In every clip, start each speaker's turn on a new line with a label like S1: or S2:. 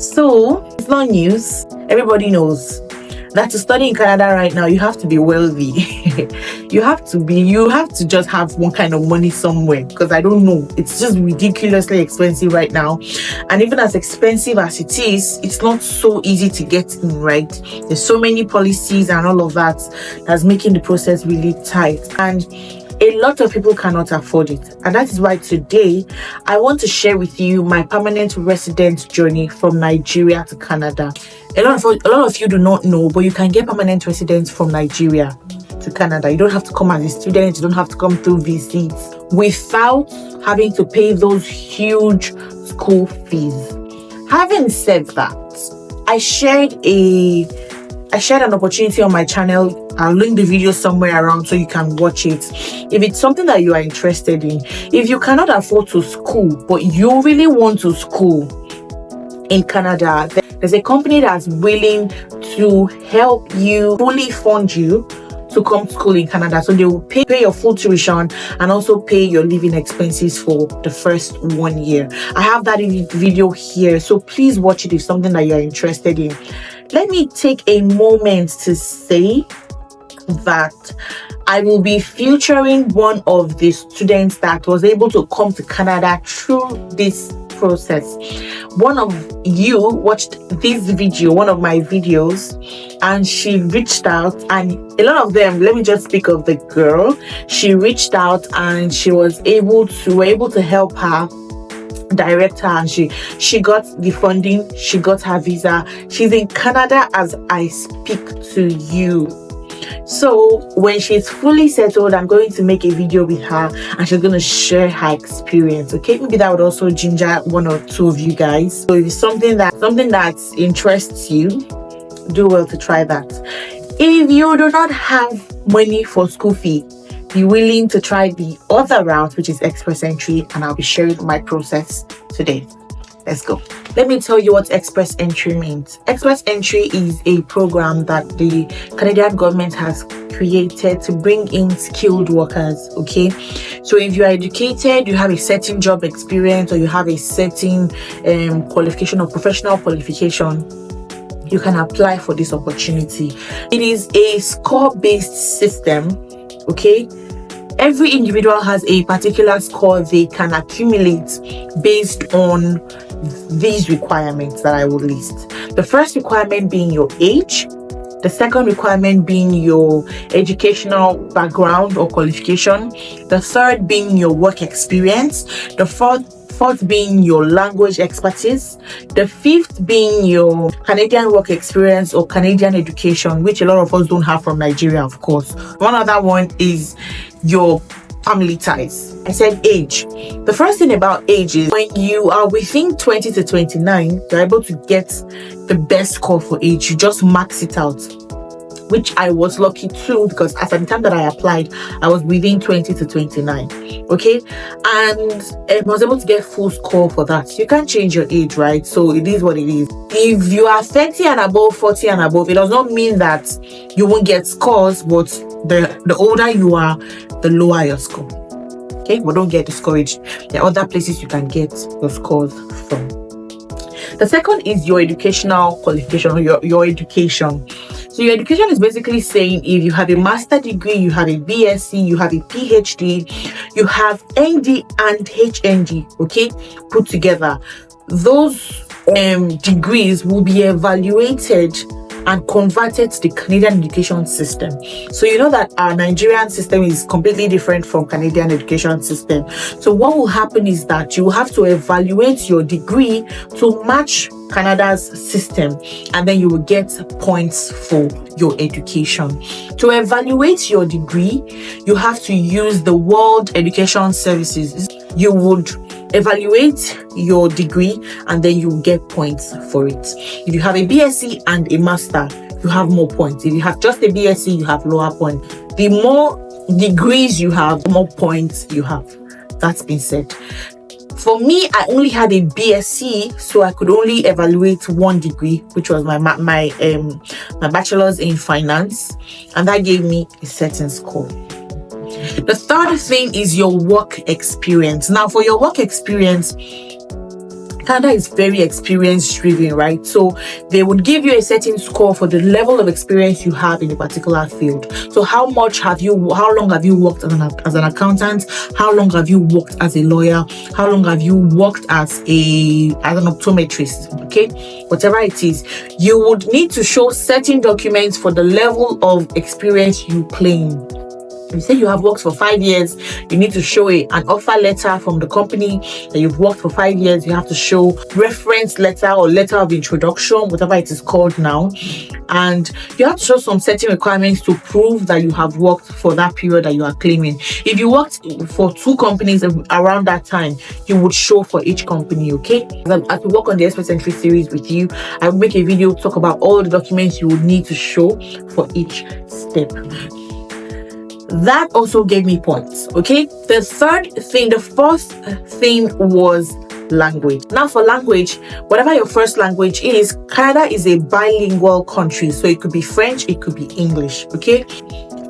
S1: So it's not news. Everybody knows that to study in Canada right now, you have to be wealthy. you have to just have one kind of money somewhere, because I don't know, it's just ridiculously expensive right now. And even as expensive as it is, it's not so easy to get in, right? There's so many policies and all of that's making the process really tight, and a lot of people cannot afford it. And that is why today I want to share with you my permanent resident journey from Nigeria to Canada. A lot of you do not know, but you can get permanent residence from Nigeria to Canada. You don't have to come as a student, you don't have to come through visits without having to pay those huge school fees. Having said that, I shared an opportunity on my channel. I'll link the video somewhere around so you can watch it if it's something that you are interested in. If you cannot afford to school, but you really want to school in Canada, there's a company that's willing to help you, fully fund you to come to school in Canada. So they will pay your full tuition and also pay your living expenses for the first 1 year. I have that in the video here, so please watch it if something that you're interested in. Let me take a moment to say that I will be featuring one of the students that was able to come to Canada through this process. One of you watched this video, one of my videos, and she reached out, and a lot of them, let me just speak of the girl. She reached out and we're able to help her, direct her, and she got the funding, she got her visa. She's in Canada as I speak to you. So when she's fully settled, I'm going to make a video with her and she's going to share her experience. Okay, maybe that would also ginger one or two of you guys. So if it's something that interests you, do well to try that. If you do not have money for school fee, be willing to try the other route, which is expressentry, and I'll be sharing my process today. Let's go. Let me tell you what expressentry means. Expressentry is a program that the Canadian government has created to bring in skilled workers. Okay, so if you are educated, you have a certain job experience, or you have a certain qualification or professional qualification, you can apply for this opportunity. It is a score-based system. Okay, every individual has a particular score they can accumulate based on these requirements that I will list. The first requirement being your age, the second requirement being your educational background or qualification, the third being your work experience, the fourth being your language expertise, the fifth being your Canadian work experience or Canadian education, which a lot of us don't have from Nigeria, of course. One other one is your family ties. I said age. The first thing about age is when you are within 20 to 29, you're able to get the best score for age. You just max it out, which I was lucky too, because at the time that I applied, I was within 20 to 29. Okay, and I was able to get full score for that. You can't change your age, right? So it is what it is. If you are 30 and above, 40 and above, it does not mean that you won't get scores, but the older you are, the lower your score. Okay, but don't get discouraged. There are other places you can get your scores from. The second is your educational qualification, or your education. So your education is basically saying if you have a master degree, you have a BSc, you have a PhD, you have ND and HND, okay, put together. Those degrees will be evaluated and converted to the Canadian education system. So you know that our Nigerian system is completely different from Canadian education system. So what will happen is that you will have to evaluate your degree to match Canada's system, and then you will get points for your education. To evaluate your degree, you have to use the World Education Services. You would evaluate your degree and then you get points for it. If you have a BSc and a master, you have more points. If you have just a BSc, you have lower points. The more degrees you have, the more points you have. That's been said. For me, I only had a BSc, so I could only evaluate one degree, which was my bachelor's in finance, and that gave me a certain score. The third thing is your work experience. Now, for your work experience, Canada is very experience driven, right? So they would give you a certain score for the level of experience you have in a particular field. So how long have you worked as an accountant? How long have you worked as a lawyer? How long have you worked as an optometrist? Okay, whatever it is, you would need to show certain documents for the level of experience you claim. You say you have worked for 5 years, you need to show an offer letter from the company that you've worked for 5 years. You have to show reference letter or letter of introduction, whatever it is called now. And you have to show some certain requirements to prove that you have worked for that period that you are claiming. If you worked for 2 companies around that time, you would show for each company, okay? As we work on the expressentry series with you, I will make a video talk about all the documents you would need to show for each step. That also gave me points, okay? The fourth thing was language. Now for language, whatever your first language is, Canada is a bilingual country. So it could be French, it could be English, okay?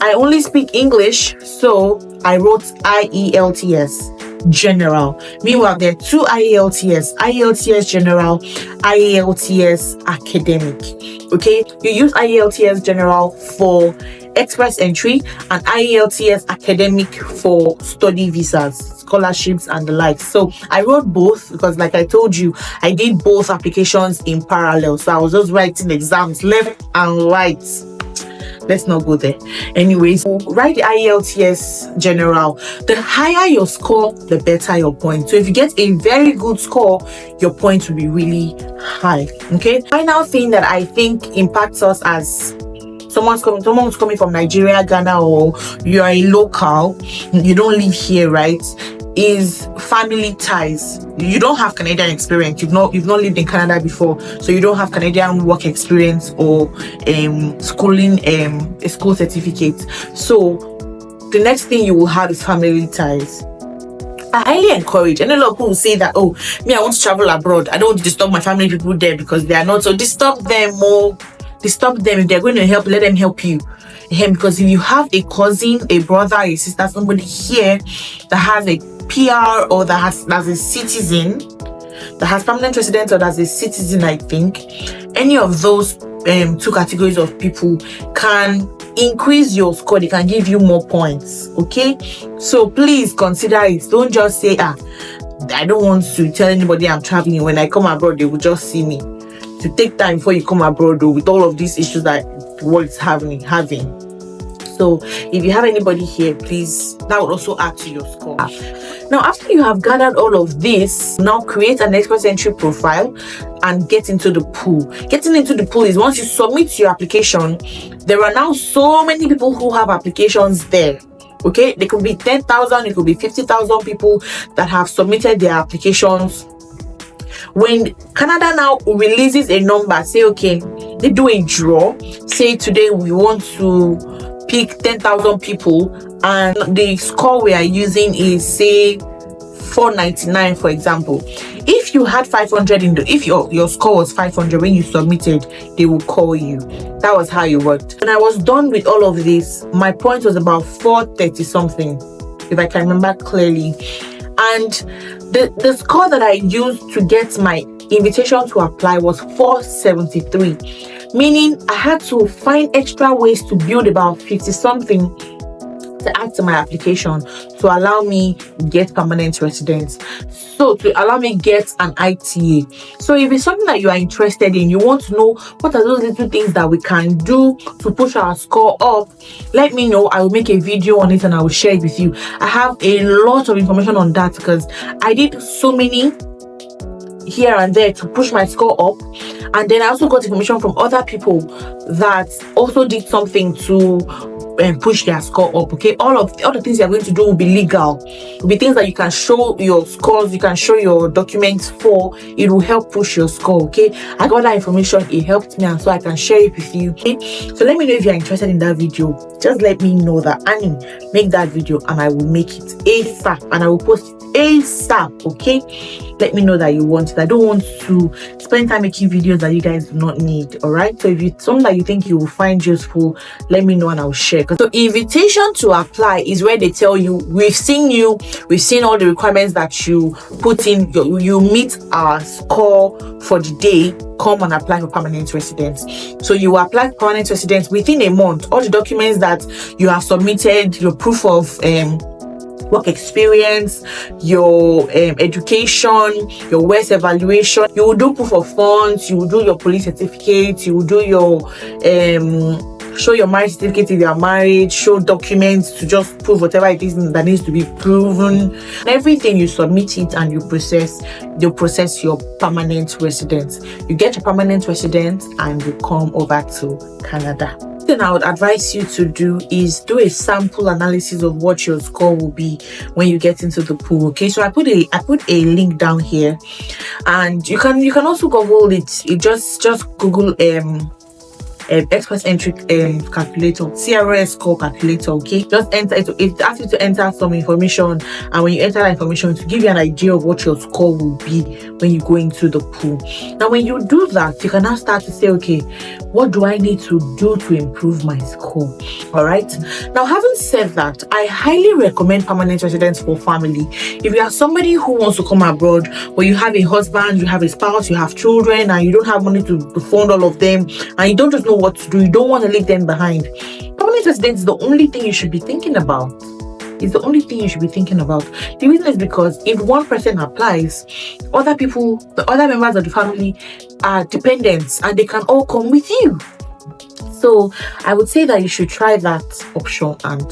S1: I only speak English, so I wrote IELTS General. Meanwhile, there are 2 IELTS General, IELTS Academic, okay? You use IELTS General for express entry and IELTS Academic for study visas, scholarships and the like. So I wrote both because, like I told you, I did both applications in parallel. So I was just writing exams left and right. Let's not go there. Anyways, write the IELTS General. The higher your score, the better your point. So if you get a very good score, your points will be really high. Okay. Final thing that I think impacts us as someone's coming from Nigeria, Ghana, or you are a local, you don't live here, right? Is family ties. You don't have Canadian experience. You've not lived in Canada before, so you don't have Canadian work experience or schooling, a school certificate. So the next thing you will have is family ties. I highly encourage, and a lot of people will say that, oh, me, I want to travel abroad. I don't want to disturb my family people there because they are not. So disturb them more. Disturb them. If they're going to help, let them help you. Because if you have a cousin, a brother, a sister, somebody here that has a PR or that's a citizen, that has permanent residence or that's a citizen, I think, any of those 2 categories of people can increase your score. They can give you more points, okay? So please consider it. Don't just say, I don't want to tell anybody I'm traveling. When I come abroad, they will just see me. To take time before you come abroad, with all of these issues that the world is having. So if you have anybody here, please, that would also add to your score. Now, after you have gathered all of this, now create an express entry profile and get into the pool. Getting into the pool is once you submit your application, there are now so many people who have applications there. Okay, there could be 10,000, it could be 50,000 people that have submitted their applications. When Canada now releases a number, say, okay, they do a draw, say today we want to pick 10,000 people and the score we are using is, say, 499, for example. If you had 500 if your score was 500 when you submitted, they will call you. That was how it worked. When I was done with all of this, my point was about 430 something, if I can remember clearly. And the score that I used to get my invitation to apply was 473, meaning I had to find extra ways to build about 50 something to add to my application to allow me get permanent residence, so to allow me get an ITA. So if it's something that you are interested in, you want to know what are those little things that we can do to push our score up, let me know. I will make a video on it and I will share it with you. I have a lot of information on that because I did so many here and there to push my score up, and then I also got information from other people that also did something to push their score up. Okay, all the things you're going to do will be legal, will be things that you can show your scores, you can show your documents for. It will help push your score. Okay, I got that information, it helped me, and so I can share it with you. Okay, so let me know if you're interested in that video. Just let me know that Annie, make that video and I will make it ASAP and I will post it ASAP. Okay, let me know that you want it. I don't want to spend time making videos that you guys do not need. All right, so if it's something that you think you will find useful, let me know and I'll share. So invitation to apply is where they tell you, we've seen all the requirements that you put in, you meet our score for the day, come and apply for permanent residence. So you apply for permanent residence within a month. All the documents that you have submitted, your proof of work experience, your education, your work evaluation, you will do proof of funds, you will do your police certificate, you will do your show your marriage certificate if you are married, show documents to just prove whatever it is that needs to be proven. Everything you submit it and you process, they'll process your permanent residence. You get your permanent residence and you come over to Canada. Thing I would advise you to do is do a sample analysis of what your score will be when you get into the pool. Okay, so I put a link down here, and you can also Google it. You just Google express entry calculator, CRS score calculator. Okay, just enter it. It asks you to enter some information, and when you enter that information, to give you an idea of what your score will be when you go into the pool. Now when you do that, you can now start to say, okay, what do I need to do to improve my score? All right, now having said that, I highly recommend permanent residence for family. If you are somebody who wants to come abroad, but you have a husband, you have a spouse, you have children, and you don't have money to fund all of them, and you don't just know what to do, you don't want to leave them behind, permanent residence is the only thing you should be thinking about. It's the only thing you should be thinking about. The reason is because if one person applies, other people, the other members of the family are dependents, and they can all come with you. So I would say that you should try that option, and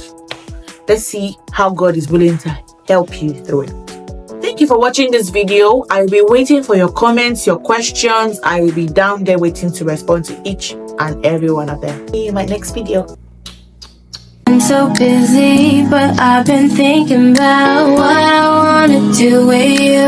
S1: let's see how God is willing to help you through it. Thank you for watching this video. I will be waiting for your comments, your questions. I will be down there waiting to respond to each and every one of them. See you in my next video.
S2: I'm so busy, but I've been thinking about what I wanna do with you.